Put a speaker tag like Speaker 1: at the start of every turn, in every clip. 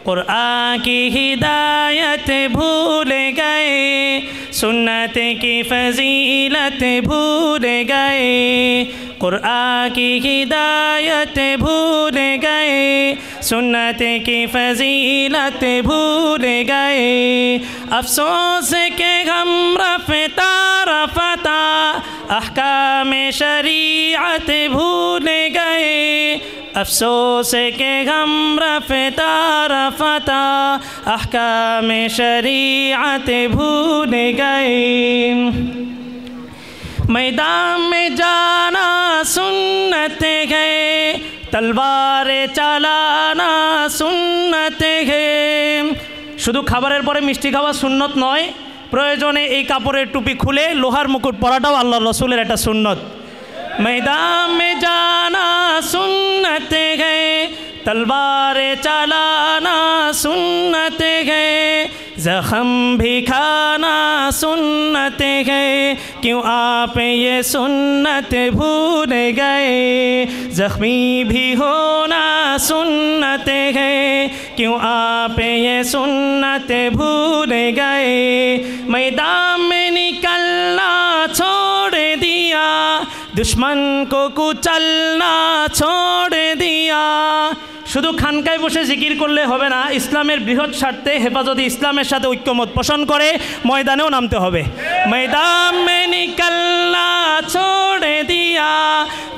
Speaker 1: कुरान की हिदायत भूल गए, सुन्नत की फजीलत भूल गए। कुरान की हिदायत भूल गए, सुन्नत की फजीलत भूल गए। अफसोस के गम रफ़ता रफ़ता अहकाम शरीअत भूल गए। अफसोस के गम रफ़ता रफ़ता अहकाम शरीअत भूल गए। मैदान में जाना सुन्नत है, तलवार चालाना सुन्नत है। शुधु खाबारेर परे मिष्टि खावा सुन्नत नय, प्रयोजने এই কাপড়ের টুপি খুলে লোহার মুকুট পরাটাও আল্লাহর রাসূলের একটা সুন্নত। मैदान में जाना सुन्नत है, तलवार चलाना सुन्नत है। ज़ख़म भी खाना सुन्नत है, क्यों आप ये सुन्नत भूल गए। ज़ख्मी भी होना सुन्नत है, क्यों आप ये सुन्नत भूल गए। मैदान में निकलना छोड़ दिया, दुश्मन को कुचलना छोड़ दिया। शुधु खानकाय बसे जिकिर करले होबे ना, इस्लामेर बृहत् स्वार्थे हेफाजते इस्लामेर साथे ऐक्यमत पोषण करे मयदानेও नामते होबे। मैदान में निकलना छोड़ दिया,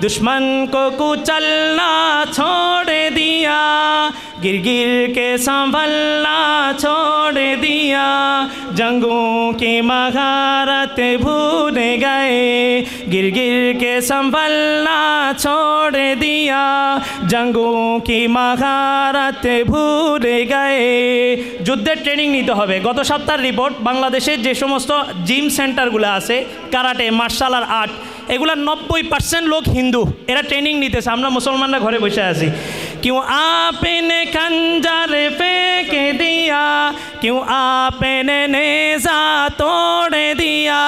Speaker 1: दुश्मन को कुचलना छोड़ दिया। गिर गिर के संभलना छोड़ दिया, जंगों की महारत भूल गए। गिर गिर के संभलना छोड़ दिया, जंगों की महारत भूल गए। যুদ্ধের ট্রেনিং নিতে হবে। গত সপ্তাহের রিপোর্ট, বাংলাদেশে যে সমস্ত জিম সেন্টারগুলো আছে, কারাটে, মার্শাল আর্ট, এগুলা 90% লোক হিন্দু, এরা ট্রেনিং নিতেছে। আমরা মুসলমানরা ঘরে বসে আছি। क्यों आपने खंजर फेंक दिया, क्यों आपने नेज़ा तोड़ दिया।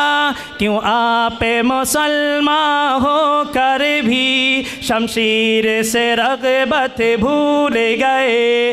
Speaker 1: क्यों आप मुसलमान होकर भी शमशीर से रग़बत भूल गए।